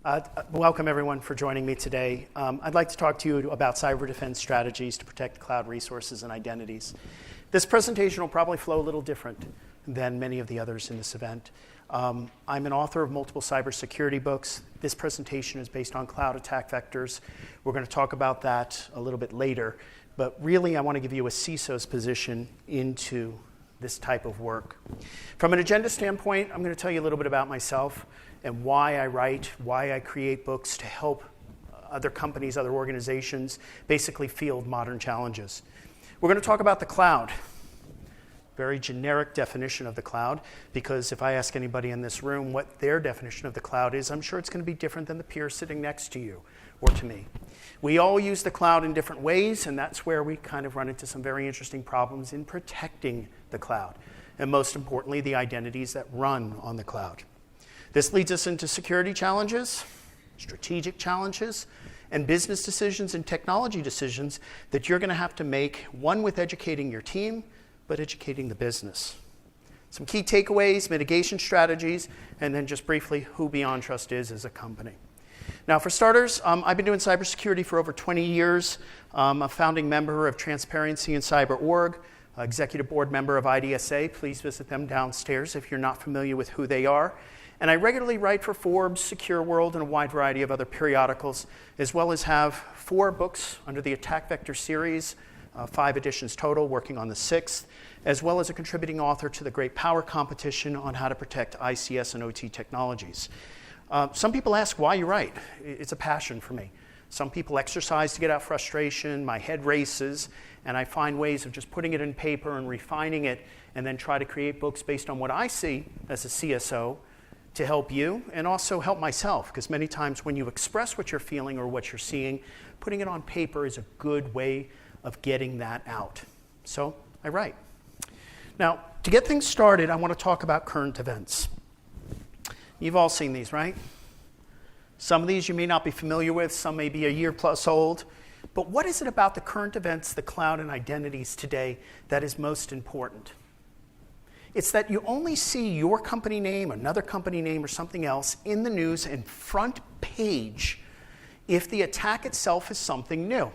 Welcome everyone for joining me today. I'd like to talk to you about cyber defense strategies to protect cloud resources and identities. This presentation will probably flow a little different than many of the others in this event. I'm an author of multiple cybersecurity books. This presentation is based on cloud attack vectors. We're going to talk about that a little bit later, but really I want to give you a CISO's position into this type of work. From an agenda standpoint, I'm going to tell you a little bit about myself and why I write, why I create books to help other companies, other organizations, basically field modern challenges. We're going to talk about the cloud. Very generic definition of the cloud, because if I ask anybody in this room what their definition of the cloud is, I'm sure it's going to be different than the peer sitting next to you or to me. We all use the cloud in different ways, and that's where we kind of run into some very interesting problems in protecting the cloud, and most importantly, the identities that run on the cloud. This leads us into security challenges, strategic challenges, and business decisions and technology decisions that you're going to have to make, one with educating your team, but educating the business. Some key takeaways, mitigation strategies, and then just briefly who BeyondTrust is as a company. Now for starters, I've been doing cybersecurity for over 20 years. I'm a founding member of Transparency in Cyber.org, executive board member of IDSA. Please visit them downstairs if you're not familiar with who they are. And I regularly write for Forbes, Secure World, and a wide variety of other periodicals, as well as have 4 books under the Attack Vector series, 5 editions total, working on the 6th, as well as a contributing author to the Great Power Competition on how to protect ICS and OT technologies. Some people ask why you write. It's a passion for me. Some people exercise to get out frustration, my head races, and I find ways of just putting it in paper and refining it, and then try to create books based on what I see as a CSO, to help you and also help myself, because many times when you express what you're feeling or what you're seeing, putting it on paper is a good way of getting that out. So I write. Now, to get things started, I want to talk about current events. You've all seen these, right? Some of these you may not be familiar with, some may be a year plus old, but what is it about the current events, the cloud and identities today that is most important? It's that you only see your company name, another company name, or something else in the news and front page if the attack itself is something new.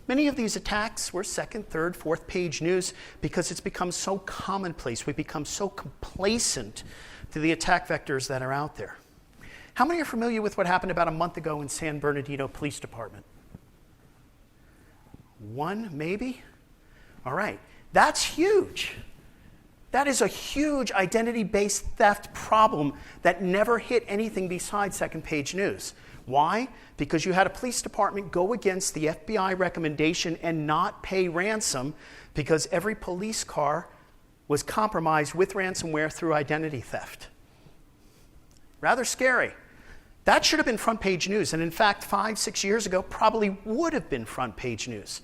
Many of these attacks were second, third, fourth page news because it's become so commonplace. We've become so complacent to the attack vectors that are out there. How many are familiar with what happened about a month ago in San Bernardino Police Department? 1, maybe? All right, that's huge. That is a huge identity-based theft problem that never hit anything besides second-page news. Why? Because you had a police department go against the FBI recommendation and not pay ransom because every police car was compromised with ransomware through identity theft. Rather scary. That should have been front-page news, and in fact, 5-6 years ago, probably would have been front-page news.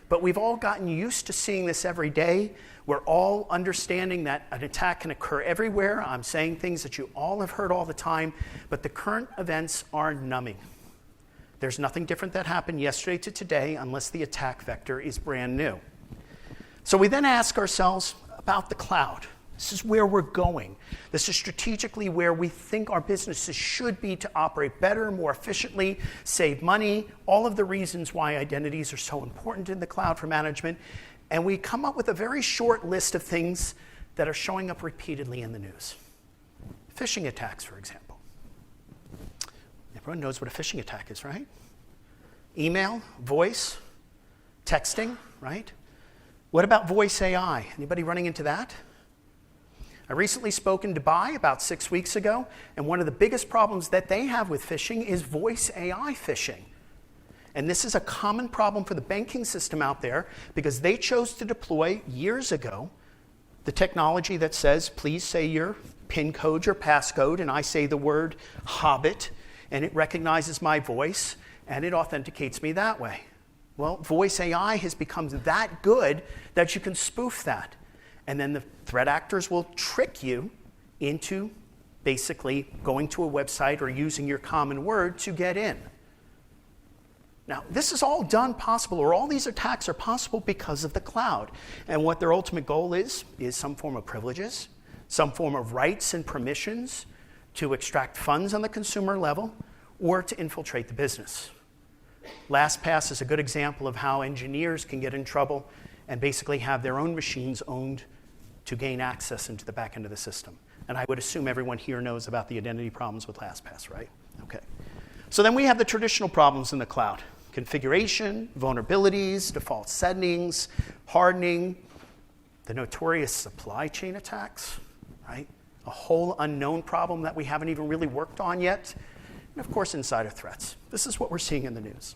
But we've all gotten used to seeing this every day. We're all understanding that an attack can occur everywhere. I'm saying things that you all have heard all the time, but the current events are numbing. There's nothing different that happened yesterday to today unless the attack vector is brand new. So we then ask ourselves about the cloud. This is where we're going. This is strategically where we think our businesses should be to operate better, more efficiently, save money, all of the reasons why identities are so important in the cloud for management. And we come up with a very short list of things that are showing up repeatedly in the news. Phishing attacks, for example. Everyone knows what a phishing attack is, right? Email, voice, texting, right? What about voice AI? Anybody running into that? I recently spoke in Dubai about 6 weeks ago, and one of the biggest problems that they have with phishing is voice AI phishing. And this is a common problem for the banking system out there because they chose to deploy years ago the technology that says, please say your PIN code, your passcode, and I say the word Hobbit, and it recognizes my voice, and it authenticates me that way. Well, voice AI has become that good that you can spoof that. And then the threat actors will trick you into basically going to a website or using your common word to get in. Now, this is all done possible, or all these attacks are possible because of the cloud. And what their ultimate goal is some form of privileges, some form of rights and permissions to extract funds on the consumer level, or to infiltrate the business. LastPass is a good example of how engineers can get in trouble and basically have their own machines owned to gain access into the back end of the system. And I would assume everyone here knows about the identity problems with LastPass, right? Okay. So then we have the traditional problems in the cloud. Configuration, vulnerabilities, default settings, hardening, the notorious supply chain attacks, right? A whole unknown problem that we haven't even really worked on yet. And of course, insider threats. This is what we're seeing in the news.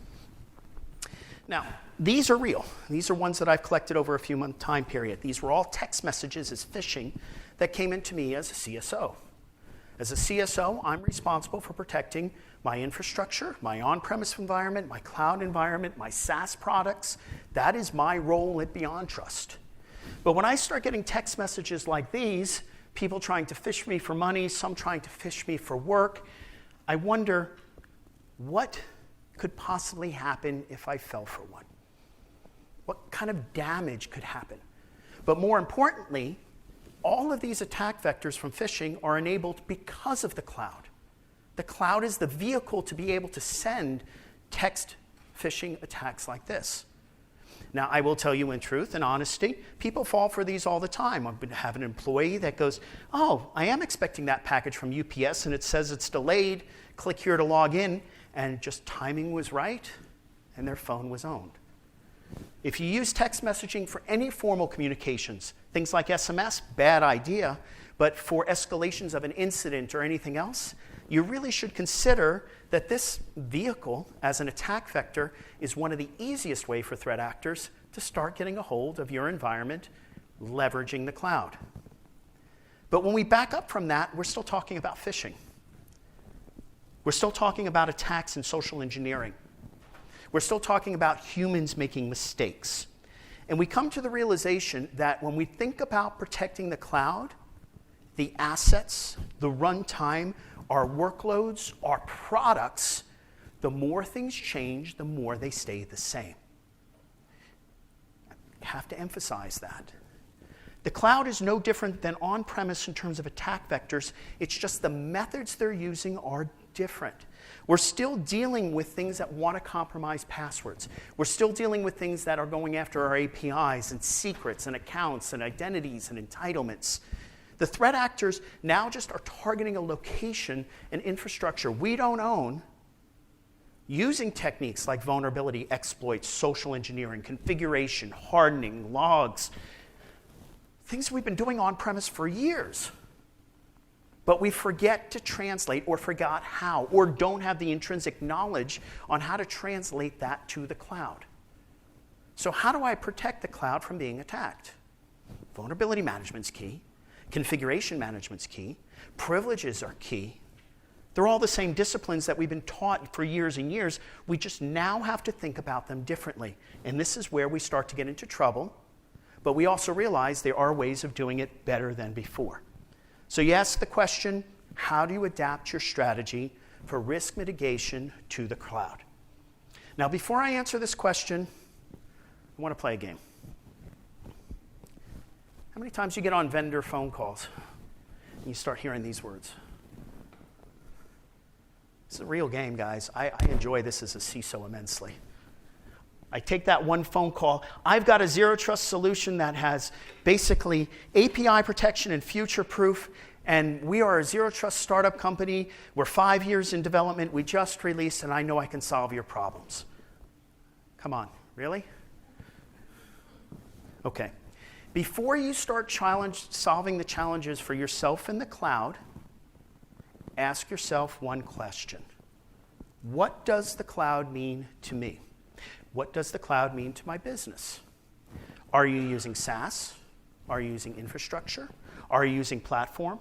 Now, these are real. These are ones that I've collected over a few month time period. These were all text messages as phishing that came into me as a CSO. As a CSO, I'm responsible for protecting my infrastructure, my on-premise environment, my cloud environment, my SaaS products. That is my role at BeyondTrust. But when I start getting text messages like these, people trying to phish me for money, some trying to phish me for work, I wonder what could possibly happen if I fell for one. What kind of damage could happen? But more importantly, all of these attack vectors from phishing are enabled because of the cloud. The cloud is the vehicle to be able to send text phishing attacks like this. Now, I will tell you in truth and honesty, people fall for these all the time. I have an employee that goes, oh, I am expecting that package from UPS and it says it's delayed. Click here to log in. And just timing was right and their phone was owned. If you use text messaging for any formal communications, things like SMS, bad idea, but for escalations of an incident or anything else, you really should consider that this vehicle as an attack vector is one of the easiest ways for threat actors to start getting a hold of your environment, leveraging the cloud. But when we back up from that, we're still talking about phishing. We're still talking about attacks and social engineering. We're still talking about humans making mistakes. And we come to the realization that when we think about protecting the cloud, the assets, the runtime, our workloads, our products, the more things change, the more they stay the same. I have to emphasize that. The cloud is no different than on-premise in terms of attack vectors. It's just the methods they're using are different. We're still dealing with things that want to compromise passwords. We're still dealing with things that are going after our APIs and secrets and accounts and identities and entitlements. The threat actors now just are targeting a location and infrastructure we don't own, using techniques like vulnerability, exploits, social engineering, configuration, hardening, logs, things we've been doing on-premise for years. But we forget to translate or forgot how or don't have the intrinsic knowledge on how to translate that to the cloud. So how do I protect the cloud from being attacked? Vulnerability management's key. Configuration management's key. Privileges are key. They're all the same disciplines that we've been taught for years and years. We just now have to think about them differently. And this is where we start to get into trouble. But we also realize there are ways of doing it better than before. So you ask the question, how do you adapt your strategy for risk mitigation to the cloud? Now, before I answer this question, I want to play a game. How many times you get on vendor phone calls and you start hearing these words? It's a real game, guys. I enjoy this as a CISO immensely. I take that one phone call. I've got a zero trust solution that has basically API protection and future proof, and we are a zero trust startup company. We're 5 years in development. We just released, and I know I can solve your problems. Come on, really? Okay. Before you start solving the challenges for yourself in the cloud, ask yourself one question. What does the cloud mean to me? What does the cloud mean to my business? Are you using SaaS? Are you using infrastructure? Are you using platform?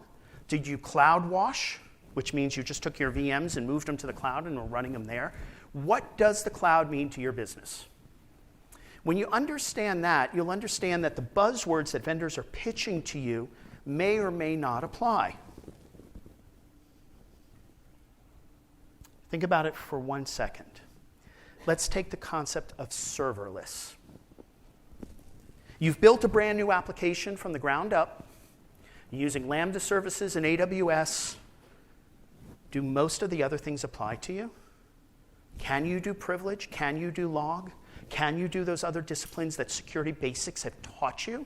Did you cloud wash, which means you just took your VMs and moved them to the cloud and were running them there? What does the cloud mean to your business? When you understand that, you'll understand that the buzzwords that vendors are pitching to you may or may not apply. Think about it for 1 second. Let's take the concept of serverless. You've built a brand new application from the ground up using Lambda services and AWS. Do most of the other things apply to you? Can you do privilege? Can you do log? Can you do those other disciplines that security basics have taught you?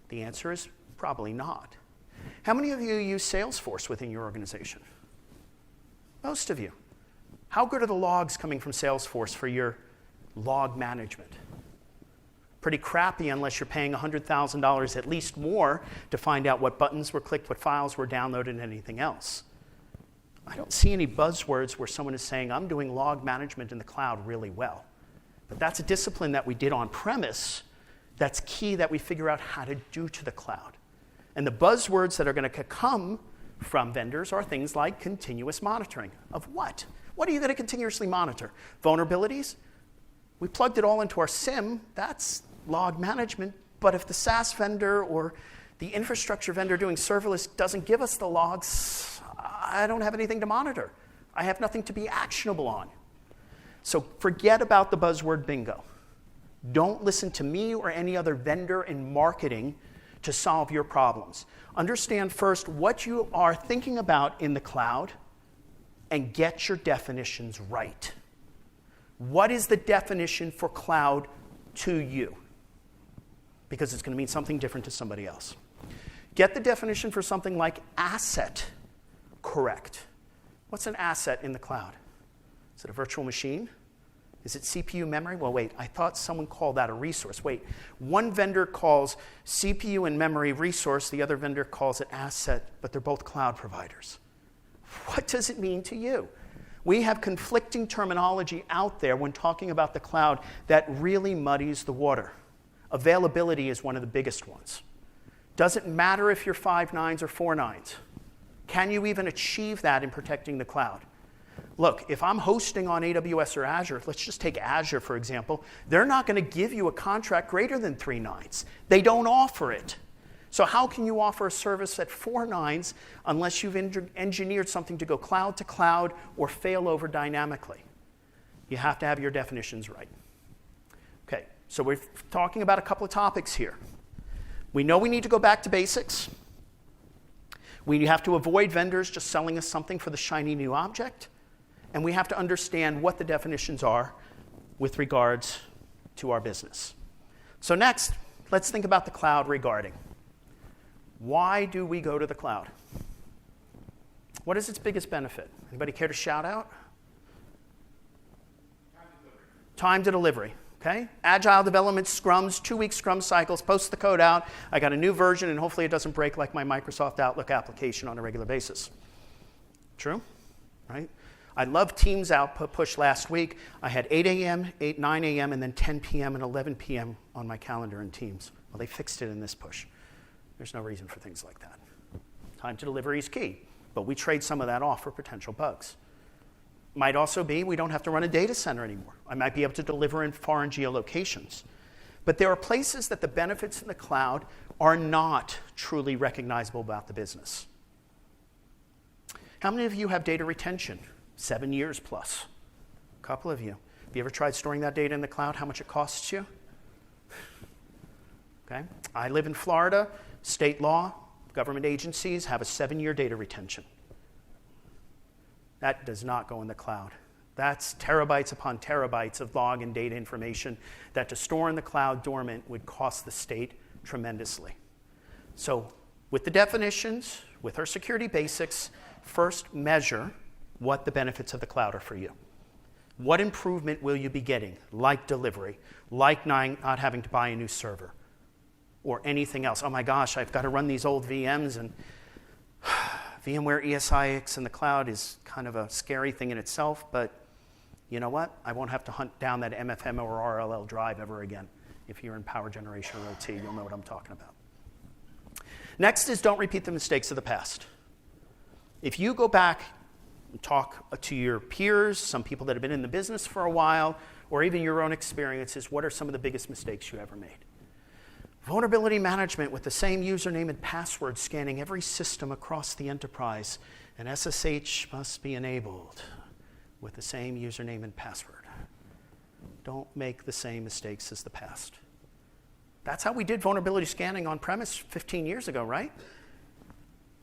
The answer is probably not. How many of you use Salesforce within your organization? Most of you. How good are the logs coming from Salesforce for your log management? Pretty crappy unless you're paying $100,000 at least more to find out what buttons were clicked, what files were downloaded, and anything else. I don't see any buzzwords where someone is saying, I'm doing log management in the cloud really well. But that's a discipline that we did on premise that's key that we figure out how to do to the cloud. And the buzzwords that are going to come from vendors are things like continuous monitoring. Of what? What are you going to continuously monitor? Vulnerabilities? We plugged it all into our SIM. That's log management. But if the SaaS vendor or the infrastructure vendor doing serverless doesn't give us the logs, I don't have anything to monitor. I have nothing to be actionable on. So forget about the buzzword bingo. Don't listen to me or any other vendor in marketing to solve your problems. Understand first what you are thinking about in the cloud and get your definitions right. What is the definition for cloud to you? Because it's going to mean something different to somebody else. Get the definition for something like asset correct. What's an asset in the cloud? Is it a virtual machine? Is it CPU memory? Well, wait, I thought someone called that a resource. Wait, one vendor calls CPU and memory resource, the other vendor calls it asset, but they're both cloud providers. What does it mean to you? We have conflicting terminology out there when talking about the cloud that really muddies the water. Availability is one of the biggest ones. Doesn't matter if you're 5 nines or 4 nines. Can you even achieve that in protecting the cloud? Look, if I'm hosting on AWS or Azure, let's just take Azure, for example, they're not going to give you a contract greater than 3 nines. They don't offer it. So how can you offer a service at 4 nines unless you've engineered something to go cloud to cloud or fail over dynamically? You have to have your definitions right. Okay, so we're talking about a couple of topics here. We know we need to go back to basics. We have to avoid vendors just selling us something for the shiny new object. And we have to understand what the definitions are with regards to our business. So next, let's think about the cloud regarding. Why do we go to the cloud? What is its biggest benefit? Anybody care to shout out? Time to delivery. Okay? Agile development, scrums, 2-week scrum cycles, post the code out. I got a new version, and hopefully it doesn't break like my Microsoft Outlook application on a regular basis. True? Right? I love Teams output push last week. I had 8 a.m., 9 a.m., and then 10 p.m. and 11 p.m. on my calendar in Teams. Well, they fixed it in this push. There's no reason for things like that. Time to delivery is key, but we trade some of that off for potential bugs. Might also be we don't have to run a data center anymore. I might be able to deliver in foreign geolocations. But there are places that the benefits in the cloud are not truly recognizable about the business. How many of you have data retention? 7 years plus. A couple of you. Have you ever tried storing that data in the cloud? How much it costs you? Okay. I live in Florida. State law, government agencies have a 7-year data retention. That does not go in the cloud. That's terabytes upon terabytes of log and data information that to store in the cloud dormant would cost the state tremendously. So with the definitions, with our security basics, first measure what the benefits of the cloud are for you. What improvement will you be getting, like delivery, like not having to buy a new server, or anything else? Oh my gosh, I've got to run these old VMs, and VMware ESIX in the cloud is kind of a scary thing in itself, but you know what? I won't have to hunt down that MFM or RLL drive ever again. If you're in power generation or OT, you'll know what I'm talking about. Next is don't repeat the mistakes of the past. If you go back and talk to your peers, some people that have been in the business for a while, or even your own experiences, what are some of the biggest mistakes you ever made? Vulnerability management with the same username and password scanning every system across the enterprise, and SSH must be enabled with the same username and password. Don't make the same mistakes as the past. That's how we did vulnerability scanning on premise 15 years ago, right?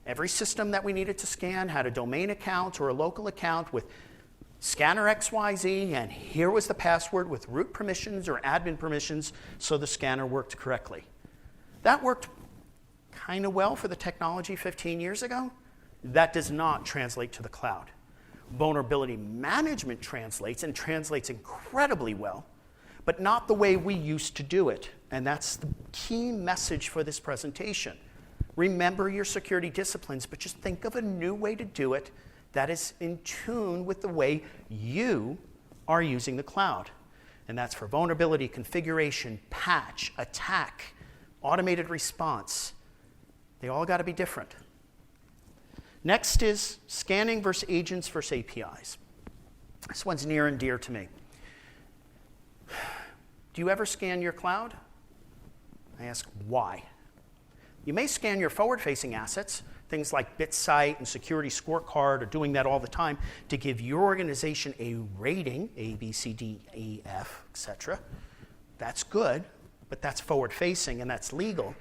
Every system that we needed to scan had a domain account or a local account with scanner XYZ, and here was the password with root permissions or admin permissions so the scanner worked correctly. That worked kind of well for the technology 15 years ago. That does not translate to the cloud. Vulnerability management translates, and translates incredibly well, but not the way we used to do it. And that's the key message for this presentation. Remember your security disciplines, but just think of a new way to do it that is in tune with the way you are using the cloud. And that's for vulnerability, configuration, patch, attack, automated response. They all got to be different. Next is scanning versus agents versus APIs. This one's near and dear to me. Do you ever scan your cloud? I ask why. You may scan your forward-facing assets, things like BitSite and Security Scorecard are doing that all the time to give your organization a rating, A, B, C, D, E, F, etc. That's good, but that's forward-facing and that's legal.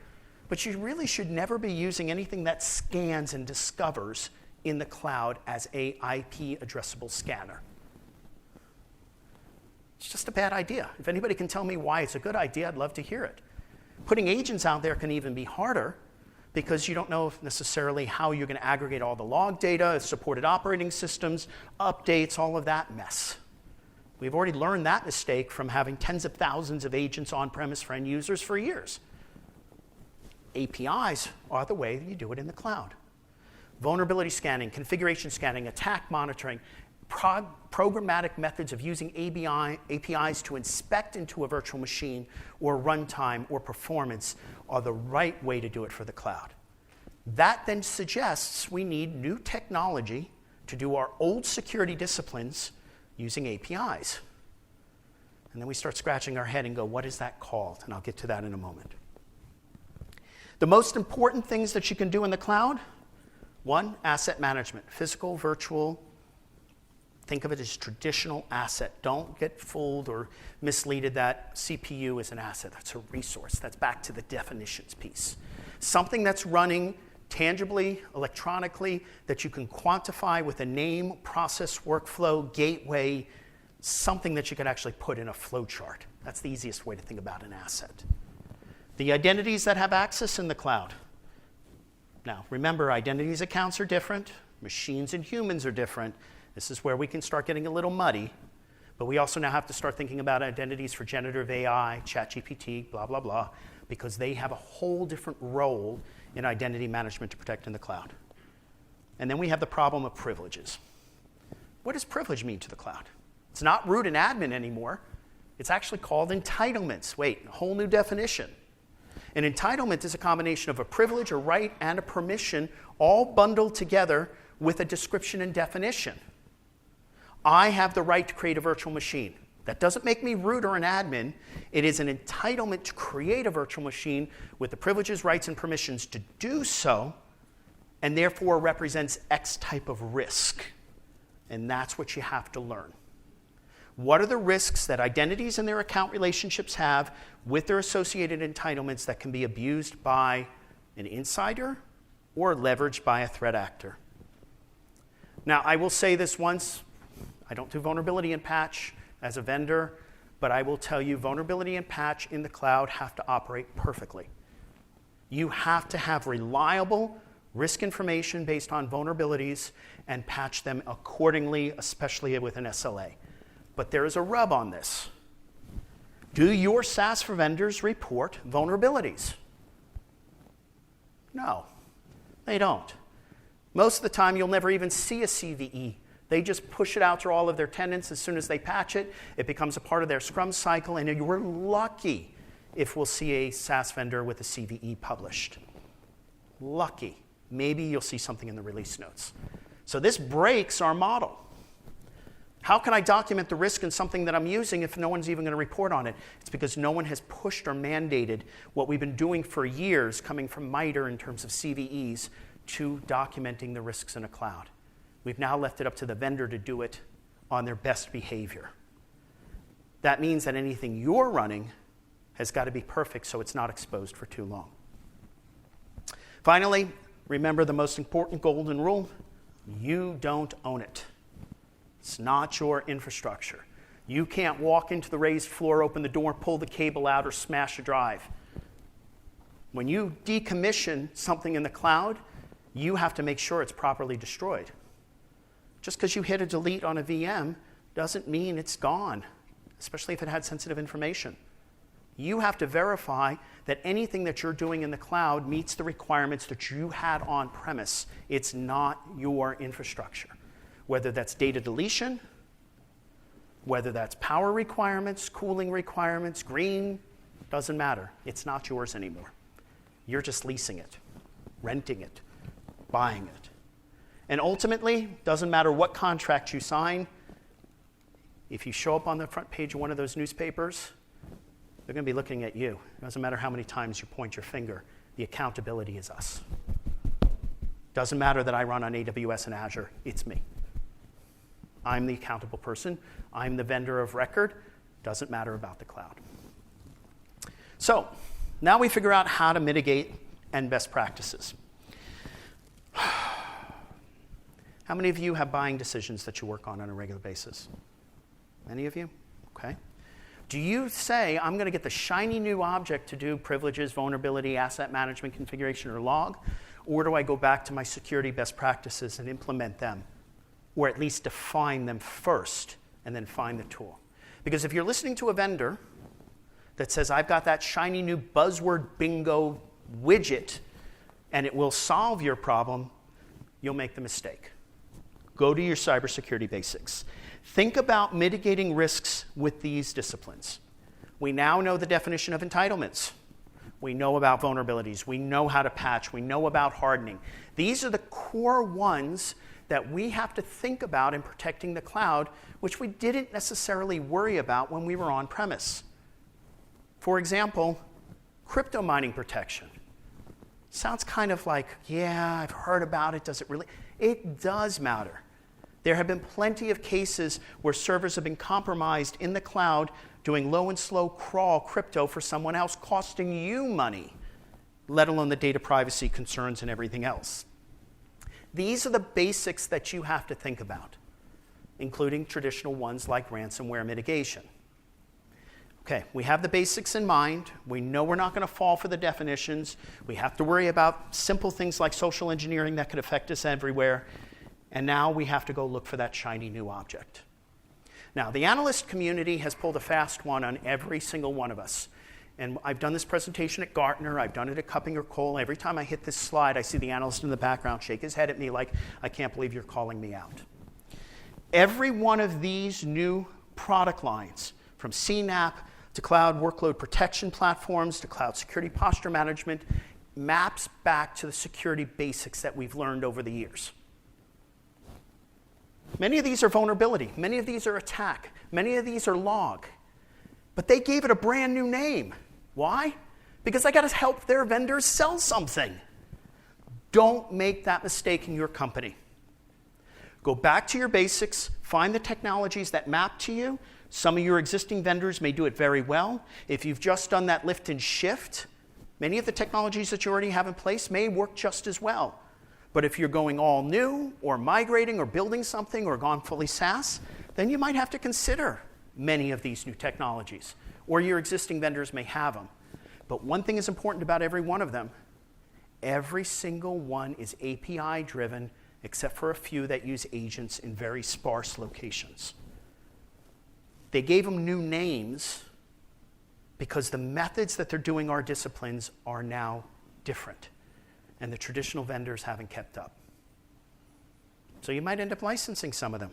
But you really should never be using anything that scans and discovers in the cloud as a IP addressable scanner. It's just a bad idea. If anybody can tell me why it's a good idea, I'd love to hear it. Putting agents out there can even be harder because you don't know necessarily how you're going to aggregate all the log data, supported operating systems, updates, all of that mess. We've already learned that mistake from having tens of thousands of agents on-premise for end users for years. APIs are the way that you do it in the cloud. Vulnerability scanning, configuration scanning, attack monitoring, programmatic methods of using APIs to inspect into a virtual machine or runtime or performance are the right way to do it for the cloud. That then suggests we need new technology to do our old security disciplines using APIs. And then we start scratching our head and go, what is that called? And I'll get to that in a moment. The most important things that you can do in the cloud, one, asset management, physical, virtual. Think of it as traditional asset. Don't get fooled or misleaded that CPU is an asset. That's a resource. That's back to the definitions piece. Something that's running tangibly, electronically, that you can quantify with a name, process, workflow, gateway, something that you can actually put in a flow chart. That's the easiest way to think about an asset. The identities that have access in the cloud. Now, remember, identities accounts are different. Machines and humans are different. This is where we can start getting a little muddy. But we also now have to start thinking about identities for generative AI, ChatGPT, blah, blah, blah, because they have a whole different role in identity management to protect in the cloud. And then we have the problem of privileges. What does privilege mean to the cloud? It's not root and admin anymore. It's actually called entitlements. Wait, a whole new definition. An entitlement is a combination of a privilege, a right, and a permission, all bundled together with a description and definition. I have the right to create a virtual machine. That doesn't make me root or an admin. It is an entitlement to create a virtual machine with the privileges, rights, and permissions to do so, and therefore represents X type of risk. And that's what you have to learn. What are the risks that identities and their account relationships have with their associated entitlements that can be abused by an insider or leveraged by a threat actor? Now, I will say this once. I don't do vulnerability and patch as a vendor, but I will tell you vulnerability and patch in the cloud have to operate perfectly. You have to have reliable risk information based on vulnerabilities and patch them accordingly, especially with an SLA. But there is a rub on this. Do your SaaS for vendors report vulnerabilities? No, they don't. Most of the time, you'll never even see a CVE. They just push it out to all of their tenants as soon as they patch it. It becomes a part of their Scrum cycle, and you're lucky if we'll see a SaaS vendor with a CVE published. Lucky. Maybe you'll see something in the release notes. So this breaks our model. How can I document the risk in something that I'm using if no one's even going to report on it? It's because no one has pushed or mandated what we've been doing for years, coming from MITRE in terms of CVEs, to documenting the risks in a cloud. We've now left it up to the vendor to do it on their best behavior. That means that anything you're running has got to be perfect so it's not exposed for too long. Finally, remember the most important golden rule: you don't own it. It's not your infrastructure. You can't walk into the raised floor, open the door, pull the cable out, or smash a drive. When you decommission something in the cloud, you have to make sure it's properly destroyed. Just because you hit a delete on a VM doesn't mean it's gone, especially if it had sensitive information. You have to verify that anything that you're doing in the cloud meets the requirements that you had on premise. It's not your infrastructure. Whether that's data deletion, whether that's power requirements, cooling requirements, green, doesn't matter. It's not yours anymore. You're just leasing it, renting it, buying it. And ultimately, doesn't matter what contract you sign, if you show up on the front page of one of those newspapers, they're going to be looking at you. It doesn't matter how many times you point your finger. The accountability is us. Doesn't matter that I run on AWS and Azure. It's me. I'm the accountable person. I'm the vendor of record. Doesn't matter about the cloud. So now we figure out how to mitigate and best practices. How many of you have buying decisions that you work on a regular basis? Many of you? Okay. Do you say, I'm going to get the shiny new object to do privileges, vulnerability, asset management, configuration, or log? Or do I go back to my security best practices and implement them? Or at least define them first and then find the tool? Because if you're listening to a vendor that says, I've got that shiny new buzzword bingo widget and it will solve your problem, you'll make the mistake. Go to your cybersecurity basics. Think about mitigating risks with these disciplines. We now know the definition of entitlements. We know about vulnerabilities. We know how to patch. We know about hardening. These are the core ones that we have to think about in protecting the cloud, which we didn't necessarily worry about when we were on premise. For example, crypto mining protection. Sounds kind of like, yeah, I've heard about it. Does it really? It does matter. There have been plenty of cases where servers have been compromised in the cloud doing low and slow crawl crypto for someone else, costing you money, let alone the data privacy concerns and everything else. These are the basics that you have to think about, including traditional ones like ransomware mitigation. Okay, we have the basics in mind. We know we're not going to fall for the definitions. We have to worry about simple things like social engineering that could affect us everywhere. And now we have to go look for that shiny new object. Now, the analyst community has pulled a fast one on every single one of us. And I've done this presentation at Gartner. I've done it at Cupping Cole. Every time I hit this slide, I see the analyst in the background shake his head at me like, I can't believe you're calling me out. Every one of these new product lines, from CNAP to cloud workload protection platforms to cloud security posture management, maps back to the security basics that we've learned over the years. Many of these are vulnerability. Many of these are attack. Many of these are log. But they gave it a brand new name. Why? Because I got to help their vendors sell something. Don't make that mistake in your company. Go back to your basics. Find the technologies that map to you. Some of your existing vendors may do it very well. If you've just done that lift and shift, many of the technologies that you already have in place may work just as well. But if you're going all new or migrating or building something or gone fully SaaS, then you might have to consider many of these new technologies, or your existing vendors may have them. But one thing is important about every one of them. Every single one is API driven, except for a few that use agents in very sparse locations. They gave them new names because the methods that they're doing our disciplines are now different. And the traditional vendors haven't kept up. So you might end up licensing some of them.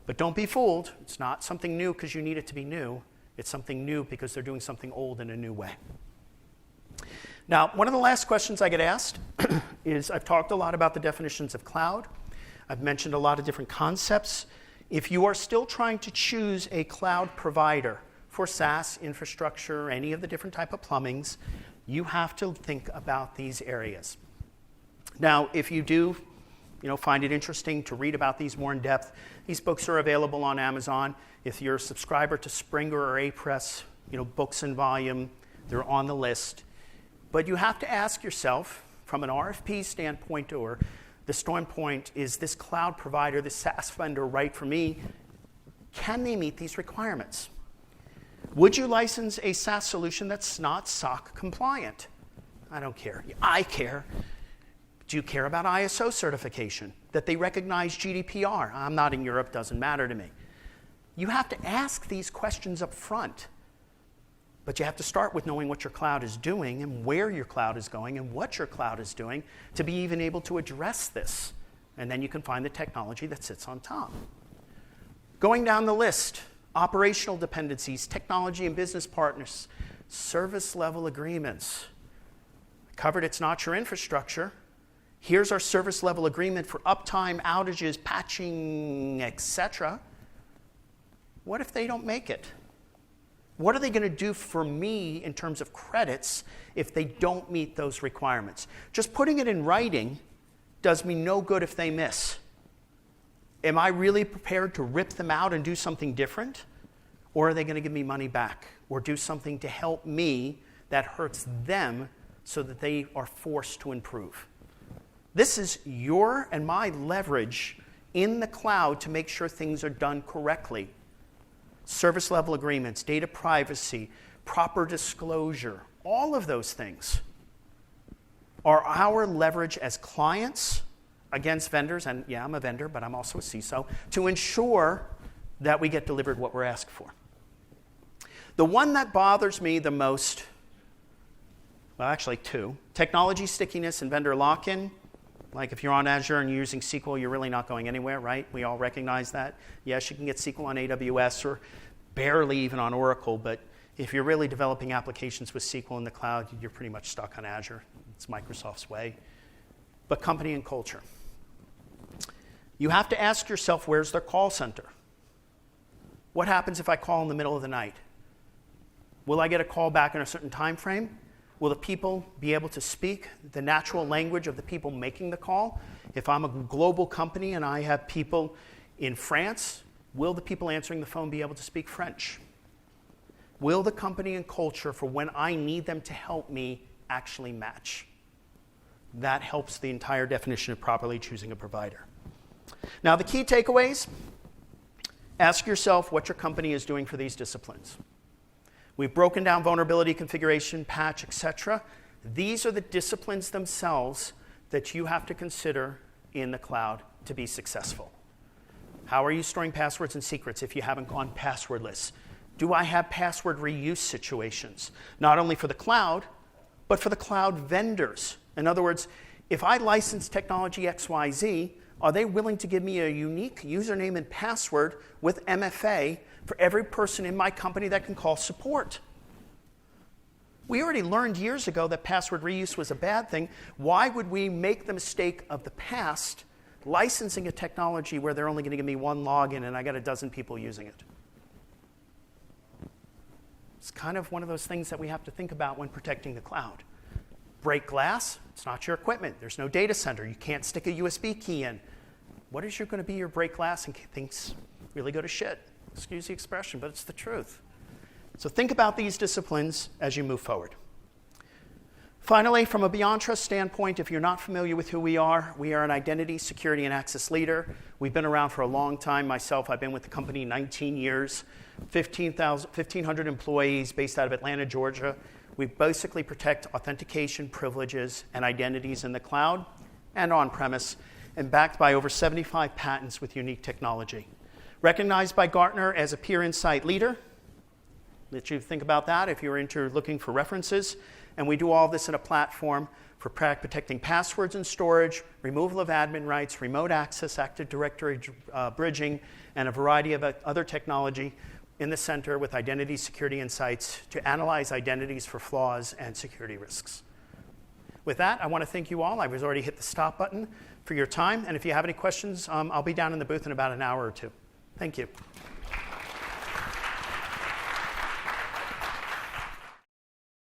But don't be fooled. It's not something new because you need it to be new. It's something new because they're doing something old in a new way. Now, one of the last questions I get asked is, I've talked a lot about the definitions of cloud. I've mentioned a lot of different concepts. If you are still trying to choose a cloud provider for SaaS infrastructure, any of the different type of plumbings, you have to think about these areas. Now, if you do find it interesting to read about these more in depth, these books are available on Amazon. If you're a subscriber to Springer or A-Press, books in volume, they're on the list. But you have to ask yourself, from an RFP standpoint or the standpoint, is this cloud provider, this SaaS vendor right for me? Can they meet these requirements? Would you license a SaaS solution that's not SOC compliant? I don't care. I care. Do you care about ISO certification? That they recognize GDPR? I'm not in Europe, doesn't matter to me. You have to ask these questions up front. But you have to start with knowing what your cloud is doing and where your cloud is going and what your cloud is doing to be even able to address this. And then you can find the technology that sits on top. Going down the list, operational dependencies, technology and business partners, service level agreements. Covered it's not your infrastructure. Here's our service level agreement for uptime, outages, patching, etc. What if they don't make it? What are they going to do for me in terms of credits if they don't meet those requirements? Just putting it in writing does me no good if they miss. Am I really prepared to rip them out and do something different? Or are they going to give me money back or do something to help me that hurts them so that they are forced to improve? This is your and my leverage in the cloud to make sure things are done correctly. Service level agreements, data privacy, proper disclosure, all of those things are our leverage as clients against vendors, and yeah, I'm a vendor, but I'm also a CISO, to ensure that we get delivered what we're asked for. The one that bothers me the most, well, actually two, technology stickiness and vendor lock-in. Like if you're on Azure and you're using SQL, you're really not going anywhere, right? We all recognize that. Yes, you can get SQL on AWS or barely even on Oracle, but if you're really developing applications with SQL in the cloud, you're pretty much stuck on Azure. It's Microsoft's way. But company and culture. You have to ask yourself, where's their call center? What happens if I call in the middle of the night? Will I get a call back in a certain time frame? Will the people be able to speak the natural language of the people making the call? If I'm a global company and I have people in France, will the people answering the phone be able to speak French? Will the company and culture for when I need them to help me actually match? That helps the entire definition of properly choosing a provider. Now, the key takeaways, ask yourself what your company is doing for these disciplines. We've broken down vulnerability, configuration, patch, etc. These are the disciplines themselves that you have to consider in the cloud to be successful. How are you storing passwords and secrets if you haven't gone passwordless? Do I have password reuse situations? Not only for the cloud, but for the cloud vendors. In other words, if I license technology XYZ, are they willing to give me a unique username and password with MFA for every person in my company that can call support? We already learned years ago that password reuse was a bad thing. Why would we make the mistake of the past licensing a technology where they're only going to give me one login and I got a dozen people using it? It's kind of one of those things that we have to think about when protecting the cloud. Break glass, it's not your equipment. There's no data center. You can't stick a USB key in. What is going to be your break glass and things really go to shit? Excuse the expression, but it's the truth. So think about these disciplines as you move forward. Finally, from a BeyondTrust standpoint, if you're not familiar with who we are an identity, security, and access leader. We've been around for a long time. Myself, I've been with the company 19 years, 1,500 employees based out of Atlanta, Georgia. We basically protect authentication, privileges, and identities in the cloud and on-premise, and backed by over 75 patents with unique technology. Recognized by Gartner as a peer insight leader. Let you think about that if you're looking for references. And we do all this in a platform for protecting passwords and storage, removal of admin rights, remote access, Active Directory bridging, and a variety of other technology in the center with identity security insights to analyze identities for flaws and security risks. With that, I want to thank you all. I've already hit the stop button for your time. And if you have any questions, I'll be down in the booth in about an hour or two. Thank you.